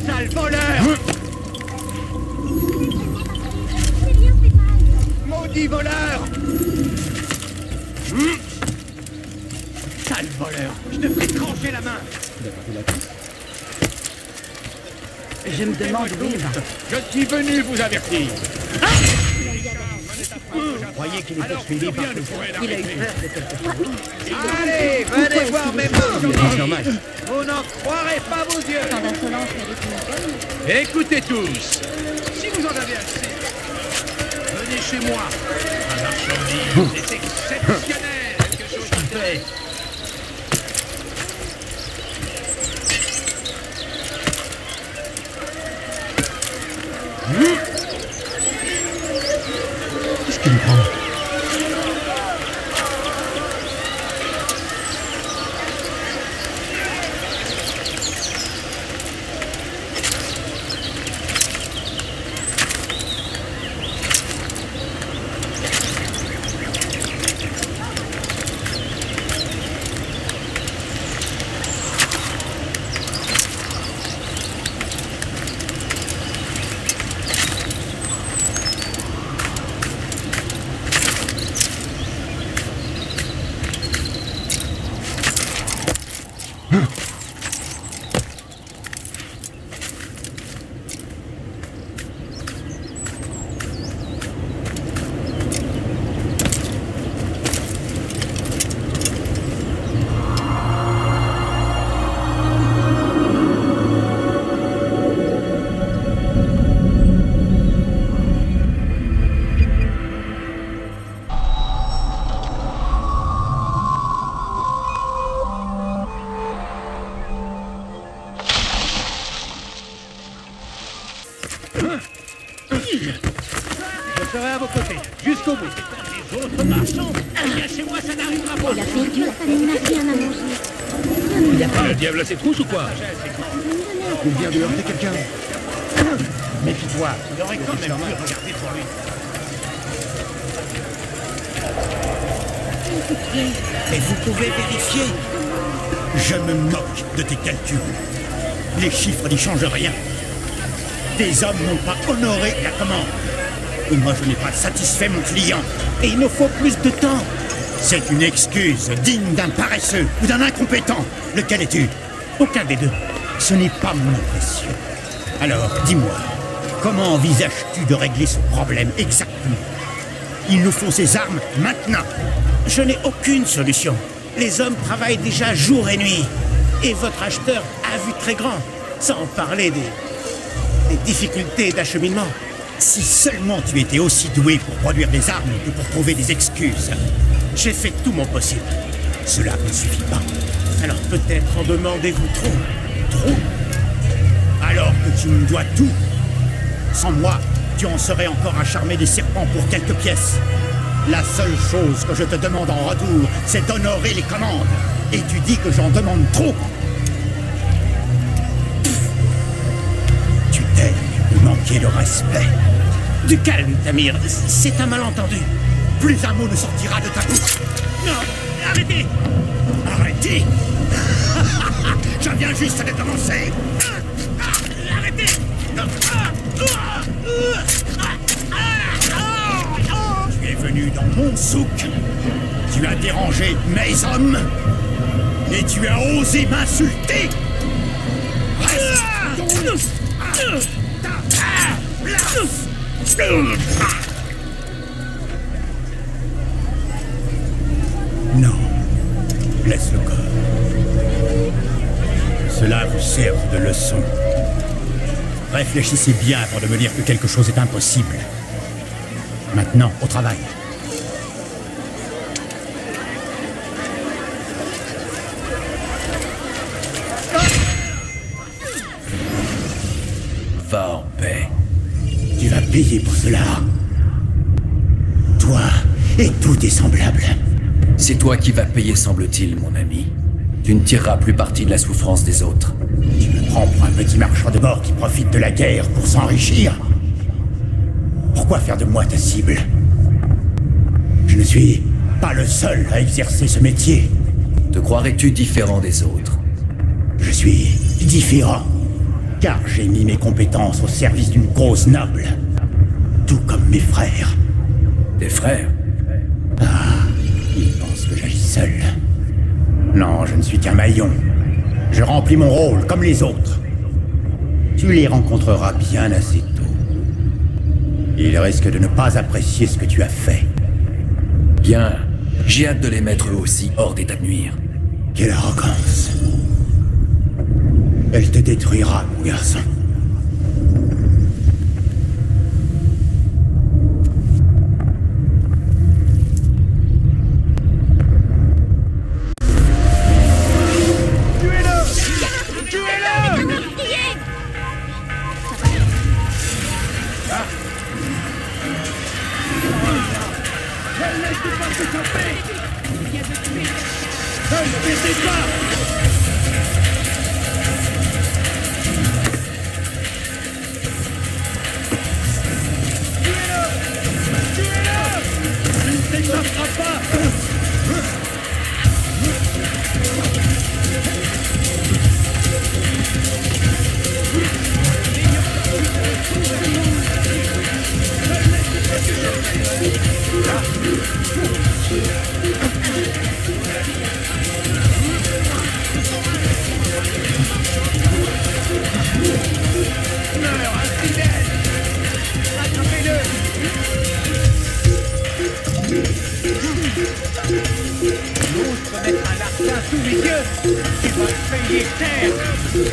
Sale voleur! Maudit voleur! Sale voleur! Je te ferai trancher la main! Je me demande où il va. Je suis venu vous avertir! Vous croyez qu'il est poursuivi par tout ça? Il a eu peur de quelque chose. Allez, venez voir mes mains! C'est normal. Vous n'en croirez pas vos yeux! Tant d'insolence mérite une peine. Écoutez tous, si vous en avez assez, venez chez moi. La marchandise est exceptionnelle, quelque chose qui fait. Qu'est-ce qu'il prend? Je serai à vos côtés, jusqu'au bout. Les autres marchands, viens chez moi, ça n'arrivera pas. Il a perdu la famille, n'a rien à manger. Il y a pas. Le diable a ses trousses ou quoi? Il vient de heurter quelqu'un. Méfie-toi, il aurait quand même pu regarder pour lui. Et vous pouvez vérifier. Je me moque de tes calculs. Les chiffres n'y changent rien. Tes hommes n'ont pas honoré la commande. Et moi, je n'ai pas satisfait mon client. Et il me faut plus de temps. C'est une excuse digne d'un paresseux ou d'un incompétent. Lequel es-tu? Aucun des deux. Ce n'est pas mon impression. Alors, dis-moi, comment envisages-tu de régler ce problème exactement? Il nous faut ces armes maintenant. Je n'ai aucune solution. Les hommes travaillent déjà jour et nuit. Et votre acheteur a vu très grand. Sans parler des difficultés d'acheminement. Si seulement tu étais aussi doué pour produire des armes que pour trouver des excuses. J'ai fait tout mon possible. Cela ne suffit pas. Alors peut-être en demandez-vous trop. Trop? Alors que tu me dois tout. Sans moi, tu en serais encore à charmer des serpents pour quelques pièces. La seule chose que je te demande en retour, c'est d'honorer les commandes. Et tu dis que j'en demande trop. Tu daignes me manquer de respect. Du calme, Tamir. C'est un malentendu. Plus un mot ne sortira de ta bouche. Non, arrêtez. Arrêtez. Je viens juste de commencer. Arrêtez. Tu es venu dans mon souk. Tu as dérangé mes hommes. Et tu as osé m'insulter. Reste donc ta place. Non. Laisse le corps. Cela vous serve de leçon. Réfléchissez bien avant de me dire que quelque chose est impossible. Maintenant, au travail. Va en paix. Tu vas payer pour cela. Toi et tous tes semblables. C'est toi qui vas payer, semble-t-il, mon ami. Tu ne tireras plus parti de la souffrance des autres. Tu me prends pour un petit marchand de mort qui profite de la guerre pour s'enrichir. Pourquoi faire de moi ta cible? Je ne suis suis pas le seul à exercer ce métier. Te croirais-tu différent des autres? Je suis différent, car j'ai mis mes compétences au service d'une cause noble. Tout comme mes frères. Tes frères? Ils pensent que j'agis seul. Non, je ne suis qu'un maillon. Je remplis mon rôle comme les autres. Tu les rencontreras bien assez tôt. Ils risquent de ne pas apprécier ce que tu as fait. Bien. J'ai hâte de les mettre eux aussi hors d'état de nuire. Quelle arrogance. Elle te détruira, mon garçon.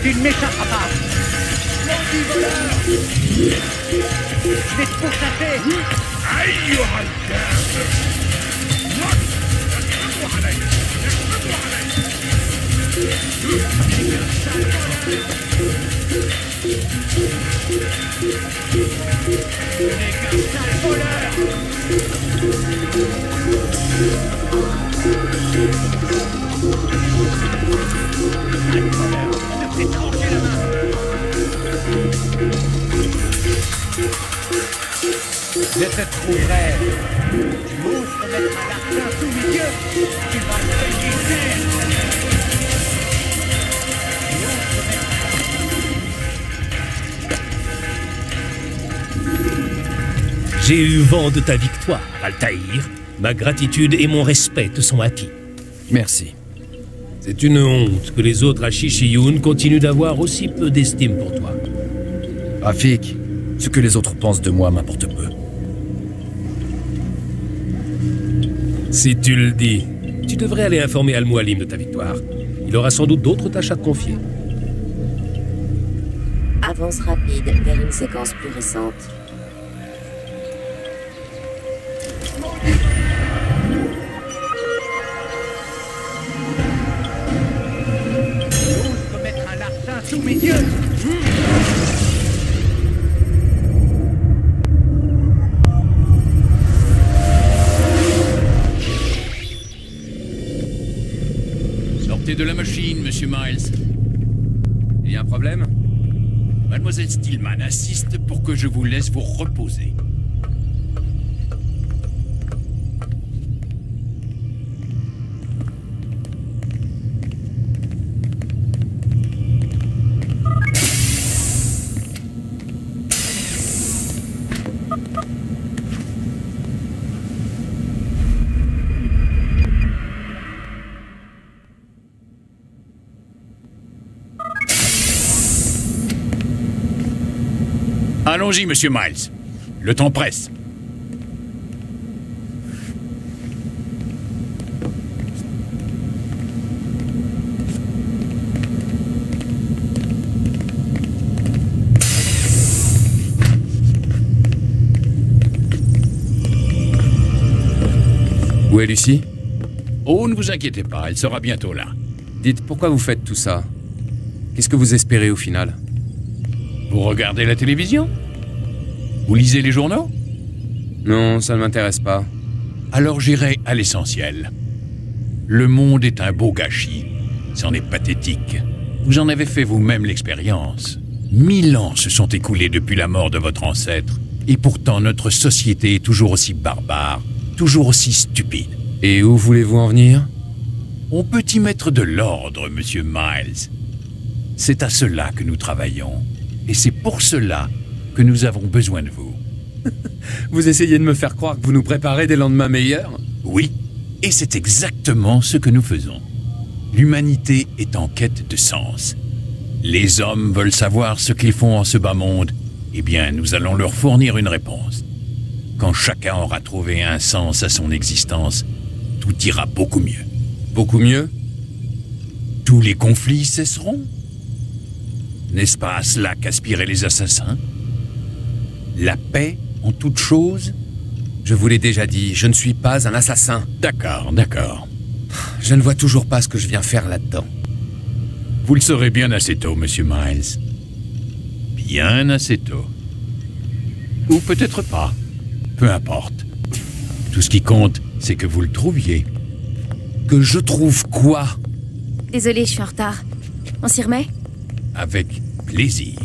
Tu ne m'échapperas pas. Maudit voleur. Je vais te pourchasser. أيها الكافر Je te trouverai. Tu oses te mettre un lartin sous mes yeux. Tu vas le payer cher. J'ai eu vent de ta victoire, Altaïr. Ma gratitude et mon respect te sont acquis. Merci. C'est une honte que les autres à Shishiyun continuent d'avoir aussi peu d'estime pour toi. Rafik, ce que les autres pensent de moi m'importe peu. Si tu le dis, tu devrais aller informer Al-Mualim de ta victoire. Il aura sans doute d'autres tâches à te confier. Avance rapide vers une séquence plus récente. Sous mes yeux. Sortez de la machine, monsieur Miles. Il y a un problème? Mademoiselle Stillman insiste pour que je vous laisse vous reposer. Allons-y, monsieur Miles. Le temps presse. Où est Lucie? Oh, ne vous inquiétez pas, elle sera bientôt là. Dites, pourquoi vous faites tout ça? Qu'est-ce que vous espérez au final? Vous regardez la télévision? Vous lisez les journaux? Non, ça ne m'intéresse pas. Alors j'irai à l'essentiel. Le monde est un beau gâchis. C'en est pathétique. Vous en avez fait vous-même l'expérience. 1000 ans se sont écoulés depuis la mort de votre ancêtre. Et pourtant notre société est toujours aussi barbare. toujours aussi stupide. Et où voulez-vous en venir? On peut y mettre de l'ordre, monsieur Miles. C'est à cela que nous travaillons. Et c'est pour cela que nous avons besoin de vous. Vous essayez de me faire croire que vous nous préparez des lendemains meilleurs? Oui, et c'est exactement ce que nous faisons. L'humanité est en quête de sens. Les hommes veulent savoir ce qu'ils font en ce bas monde. Eh bien, nous allons leur fournir une réponse. Quand chacun aura trouvé un sens à son existence, tout ira beaucoup mieux. Beaucoup mieux? Tous les conflits cesseront. N'est-ce pas à cela qu'aspiraient les assassins? La paix en toute chose? Je vous l'ai déjà dit, je ne suis pas un assassin. D'accord, d'accord. Je ne vois toujours pas ce que je viens faire là-dedans. Vous le saurez bien assez tôt, monsieur Miles. Bien assez tôt. Ou peut-être pas. Peu importe. Tout ce qui compte, c'est que vous le trouviez. Que je trouve quoi? Désolée, je suis en retard. On s'y remet? Avec plaisir.